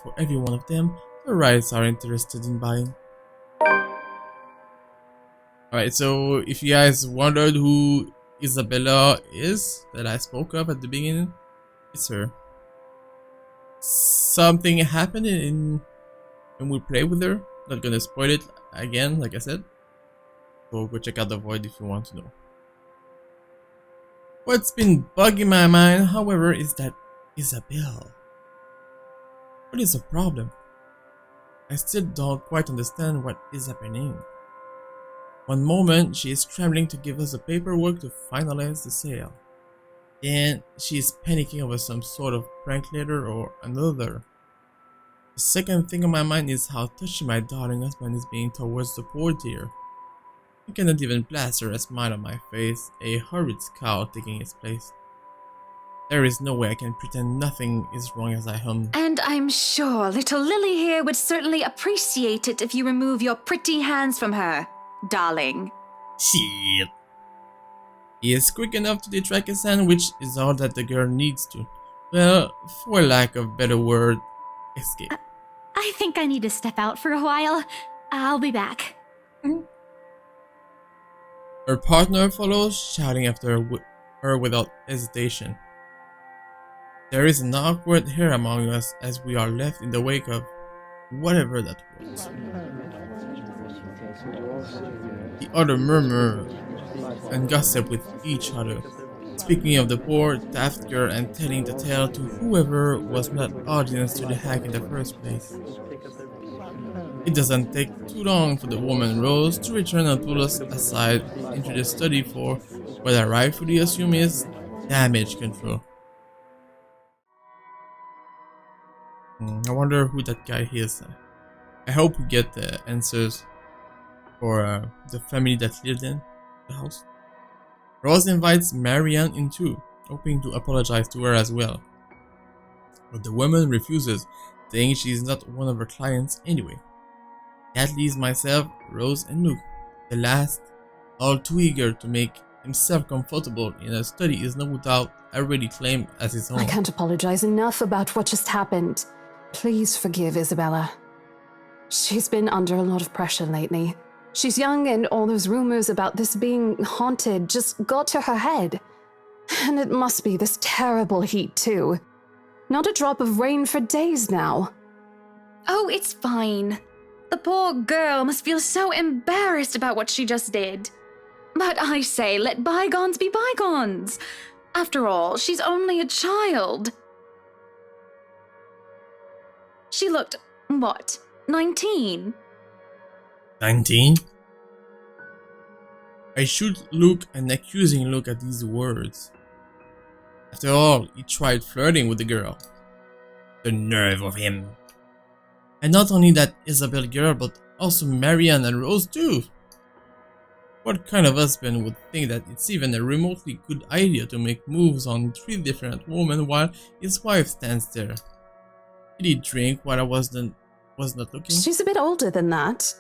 for every one of them the rights are interested in buying. Alright, so if you guys wondered who Isabella is that I spoke of at the beginning, it's her. Something happened when we play with her. Not gonna spoil it again, like I said. So go check out the void if you want to know. What's been bugging my mind, however, is that Isabelle. What is the problem? I still don't quite understand what is happening. One moment, she is scrambling to give us the paperwork to finalize the sale. Then, she is panicking over some sort of prank letter or another. The second thing on my mind is how touchy my darling husband is being towards the poor dear. I cannot even plaster a smile on my face, a horrid scowl taking its place. There is no way I can pretend nothing is wrong as I hum. And I'm sure little Lily here would certainly appreciate it if you remove your pretty hands from her, darling. Shit. He is quick enough to detract his hand, which is all that the girl needs to. Well, for lack of better word, escape. I think I need to step out for a while. I'll be back. Her partner follows, shouting after her without hesitation. There is an awkward air among us as we are left in the wake of whatever that was. The other murmur and gossip with each other, speaking of the poor, daft girl and telling the tale to whoever was not audience to the hack in the first place. It doesn't take too long for the woman Rose to return and pull us aside into the study for what I rightfully assume is damage control. I wonder who that guy is. I hope we get the answers for the family that lived in the house. Rose invites Marianne in too, hoping to apologize to her as well. But the woman refuses, saying she is not one of her clients anyway. That leaves myself, Rose, and Luke. The last, all too eager to make himself comfortable in a study is no doubt already claimed as his own. I can't apologize enough about what just happened. Please forgive Isabella. She's been under a lot of pressure lately. She's young and all those rumors about this being haunted just got to her head. And it must be this terrible heat too. Not a drop of rain for days now. Oh, it's fine. The poor girl must feel so embarrassed about what she just did. But I say, let bygones be bygones. After all, she's only a child. She looked, what, 19? 19? I shoot Luke an accusing look at these words. After all, he tried flirting with the girl. The nerve of him. And not only that Isabel girl, but also Marianne and Rose too. What kind of husband would think that it's even a remotely good idea to make moves on 3 different women while his wife stands there? Did he drink while I was not looking? She's a bit older than that.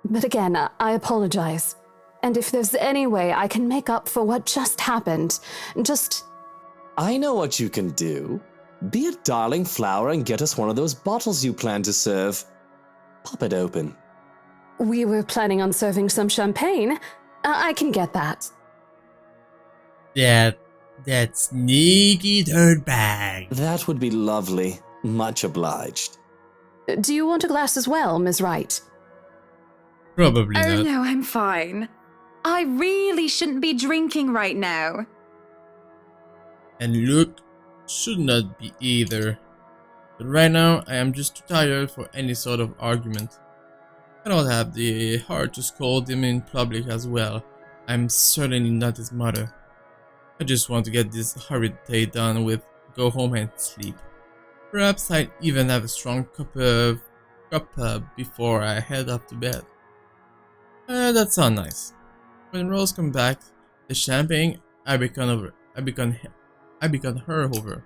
But again, I apologize. And if there's any way I can make up for what just happened, just... I know what you can do. Be a darling flower and get us one of those bottles you plan to serve. Pop it open. We were planning on serving some champagne. I can get that. That sneaky dirtbag. That would be lovely. Much obliged. Do you want a glass as well, Ms. Wright? Probably Oh not. no, I'm fine. I really shouldn't be drinking right now. And Luke should not be either. But right now, I am just too tired for any sort of argument. I don't have the heart to scold him in public as well. I'm certainly not his mother. I just want to get this horrid day done with, go home and sleep. Perhaps I'd even have a strong cuppa before I head up to bed. That sounds nice. When Rose comes back, the champagne, I beckon her over.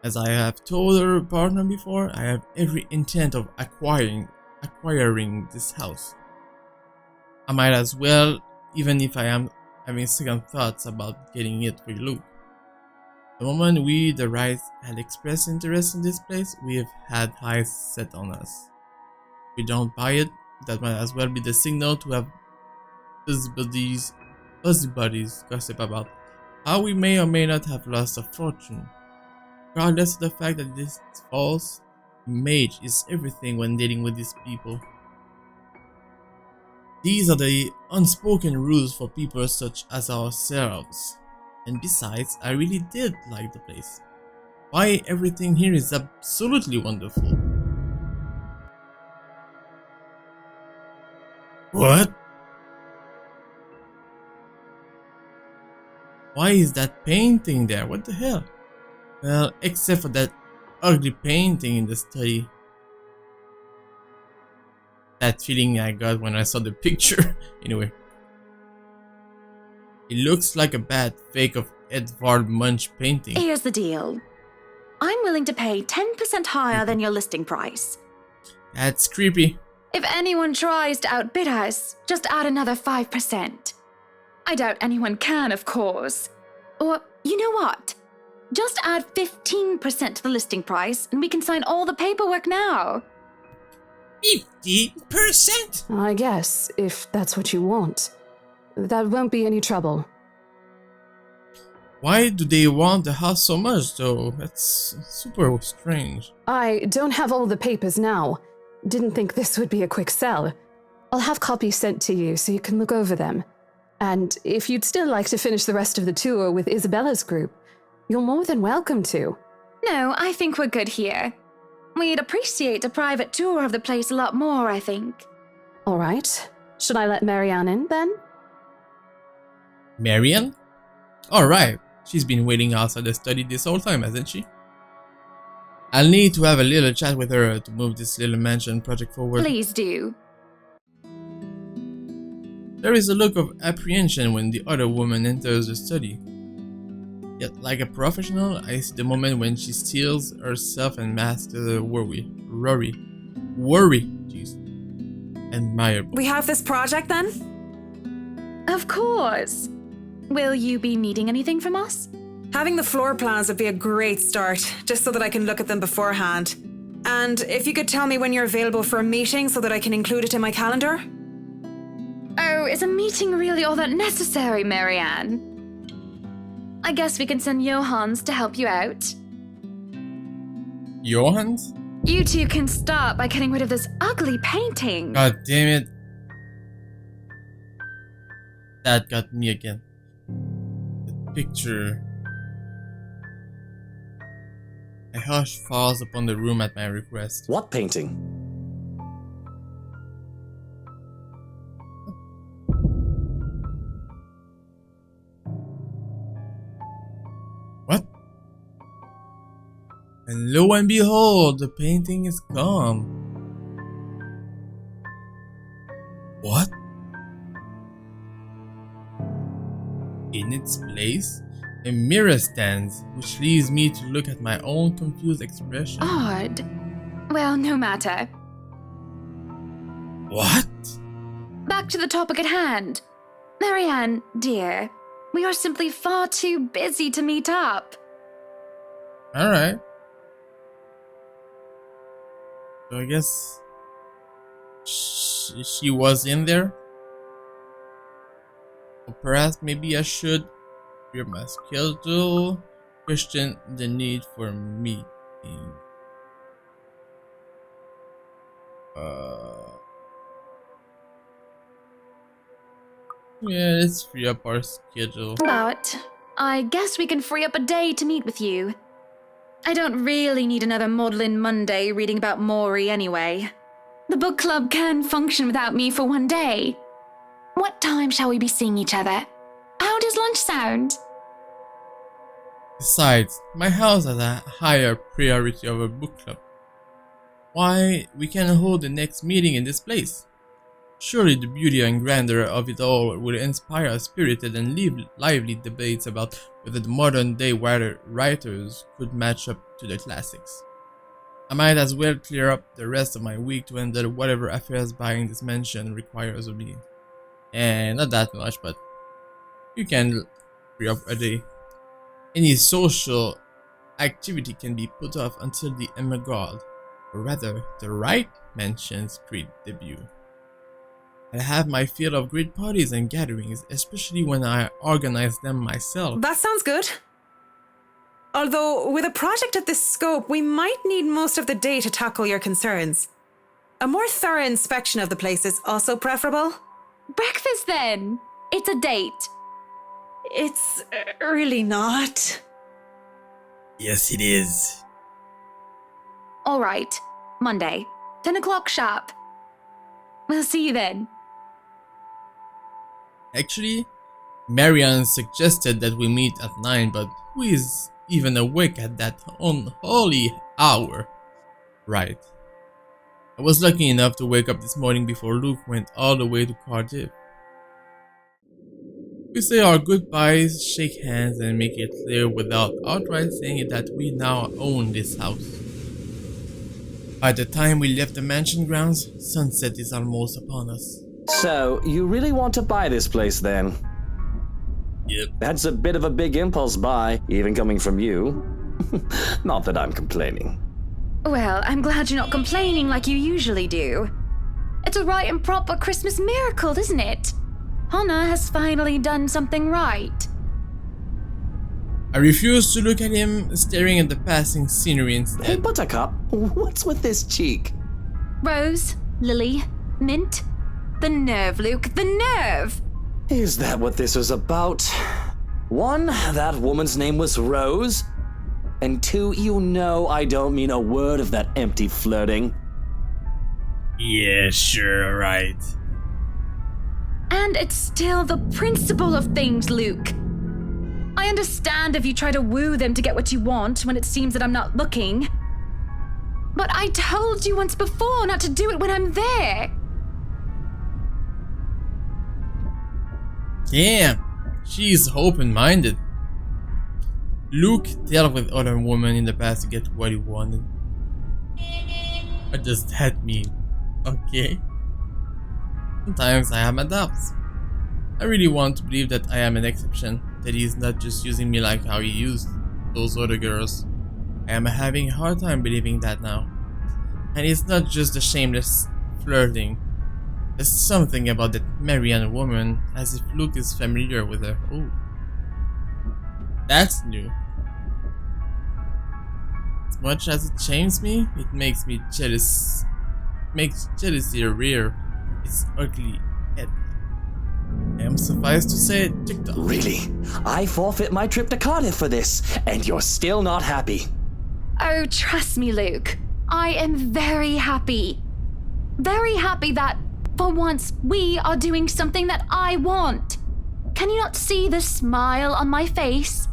As I have told her partner before, I have every intent of acquiring this house. I might as well, even if I am having second thoughts about getting it for Luke. The moment we, the right, had expressed interest in this place, we have had eyes set on us. If we don't buy it, that might as well be the signal to have busybodies gossip about how we may or may not have lost a fortune. Regardless of the fact that this is false, image is everything when dealing with these people. These are the unspoken rules for people such as ourselves. And besides, I really did like the place. Why, everything here is absolutely wonderful. What? Why is that painting there? What the hell? Well, except for that ugly painting in the study. That feeling I got when I saw the picture. Anyway. It looks like a bad fake of Edvard Munch painting. Here's the deal. I'm willing to pay 10% higher than your listing price. That's creepy. If anyone tries to outbid us, just add another 5%. I doubt anyone can, of course. Or, you know what? Just add 15% to the listing price and we can sign all the paperwork now. 50%? I guess, if that's what you want. That won't be any trouble. Why do they want the house so much though? That's super strange. I don't have all the papers now. Didn't think this would be a quick sell. I'll have copies sent to you so you can look over them. And if you'd still like to finish the rest of the tour with Isabella's group, you're more than welcome to. No, I think we're good here. We'd appreciate a private tour of the place a lot more, I think. All right. Should I let Marianne in, then? Marianne? Alright, she's been waiting outside the study this whole time, hasn't she? I'll need to have a little chat with her to move this little mansion project forward. Please do. There is a look of apprehension when the other woman enters the study. Yet, like a professional, I see the moment when she steels herself and masks the worry, jeez, admirable. We have this project then? Of course. Will you be needing anything from us? Having the floor plans would be a great start, just so that I can look at them beforehand. And if you could tell me when you're available for a meeting so that I can include it in my calendar? Oh, is a meeting really all that necessary, Marianne? I guess we can send Johans to help you out. Johans? You two can start by getting rid of this ugly painting. God damn it. That got me again. The picture. A hush falls upon the room at my request. What painting? What? And lo and behold, the painting is gone. What? In its place, a mirror stands, which leaves me to look at my own confused expression. Odd. Well, no matter. What? Back to the topic at hand. Marianne, dear, we are simply far too busy to meet up. Alright. So I guess she was in there? Or perhaps maybe I should clear my schedule, question the need for a meeting. Yeah, let's free up our schedule. But I guess we can free up a day to meet with you. I don't really need another Maudlin Monday reading about Maury anyway. The book club can function without me for one day. What time shall we be seeing each other? How does lunch sound? Besides, my house has a higher priority over book club. Why, we can hold the next meeting in this place. Surely the beauty and grandeur of it all will inspire spirited and lively debates about whether the modern day writers could match up to the classics. I might as well clear up the rest of my week to handle whatever affairs buying this mansion requires of me. And not that much, but you can free up a day. Any social activity can be put off until the Emerald, or rather, the right mansion's great debut. I have my fill of great parties and gatherings, especially when I organize them myself. That sounds good. Although, with a project of this scope, we might need most of the day to tackle your concerns. A more thorough inspection of the place is also preferable. Breakfast then! It's a date. It's really not. Yes, it is. Alright, Monday, 10 o'clock sharp. We'll see you then. Actually, Marianne suggested that we meet at 9, but who is even awake at that unholy hour? Right. I was lucky enough to wake up this morning before Luke went all the way to Cardiff. We say our goodbyes, shake hands, and make it clear without outright saying that we now own this house. By the time we left the mansion grounds, sunset is almost upon us. So, you really want to buy this place then? Yep. That's a bit of a big impulse buy, even coming from you. Not that I'm complaining. Well, I'm glad you're not complaining like you usually do. It's a right and proper Christmas miracle, isn't it? Hannah has finally done something right. I refuse to look at him, staring at the passing scenery instead. Hey, Buttercup, what's with this cheek? Rose, Lily, Mint. The nerve, Luke, the nerve! Is that what this was about? 1, that woman's name was Rose. And 2, you know I don't mean a word of that empty flirting. Yeah, sure, right. And it's still the principle of things, Luke. I understand if you try to woo them to get what you want when it seems that I'm not looking. But I told you once before not to do it when I'm there. Damn, she's open-minded. Luke dealt with other women in the past to get what he wanted. What does that mean? Okay. Sometimes I have my doubts. I really want to believe that I am an exception, that he is not just using me like how he used those other girls. I am having a hard time believing that now. And it's not just the shameless flirting. There's something about that Marianne woman, as if Luke is familiar with her. Oh, that's new. As much as it shames me, it makes me jealous. Makes jealousy rear its ugly head. I am suffice to say, ticked off. Really? I forfeit my trip to Cardiff for this, and you're still not happy. Oh, trust me, Luke. I am very happy. Very happy that, for once, we are doing something that I want. Can you not see the smile on my face?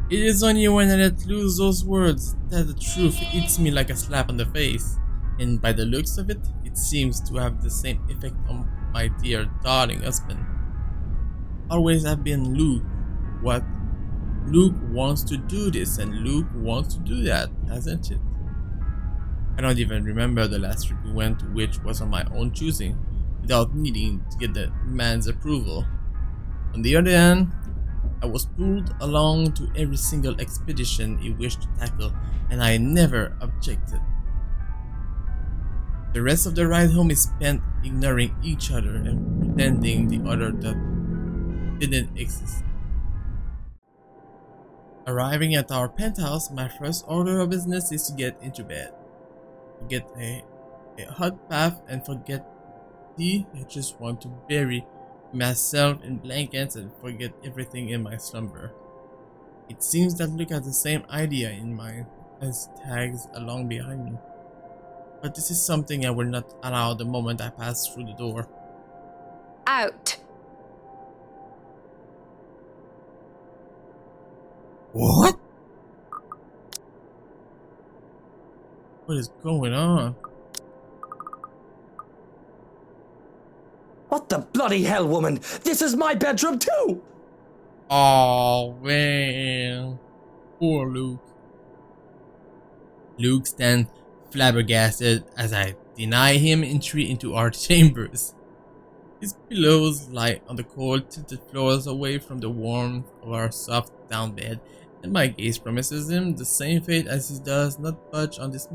It is only when I let loose those words that the truth hits me like a slap on the face. And by the looks of it, it seems to have the same effect on my dear darling husband. Always have been Luke. What? Luke wants to do this and Luke wants to do that, hasn't it? I don't even remember the last trip we went to, which was on my own choosing, without needing to get the man's approval. On the other hand, I was pulled along to every single expedition he wished to tackle, and I never objected. The rest of the ride home is spent ignoring each other and pretending the other that didn't exist. Arriving at our penthouse, my first order of business is to get into bed. Get a hot bath and forget tea. I just want to bury myself in blankets and forget everything in my slumber. It seems that Luke has the same idea in mind as tags along behind me. But this is something I will not allow the moment I pass through the door. Out. What? What is going on? What the bloody hell, woman? This is my bedroom too! Oh man. Poor Luke. Luke stands flabbergasted as I deny him entry into our chambers. His pillows lie on the cold tilted floors away from the warmth of our soft down bad, and my gaze promises him the same fate as he does not budge on this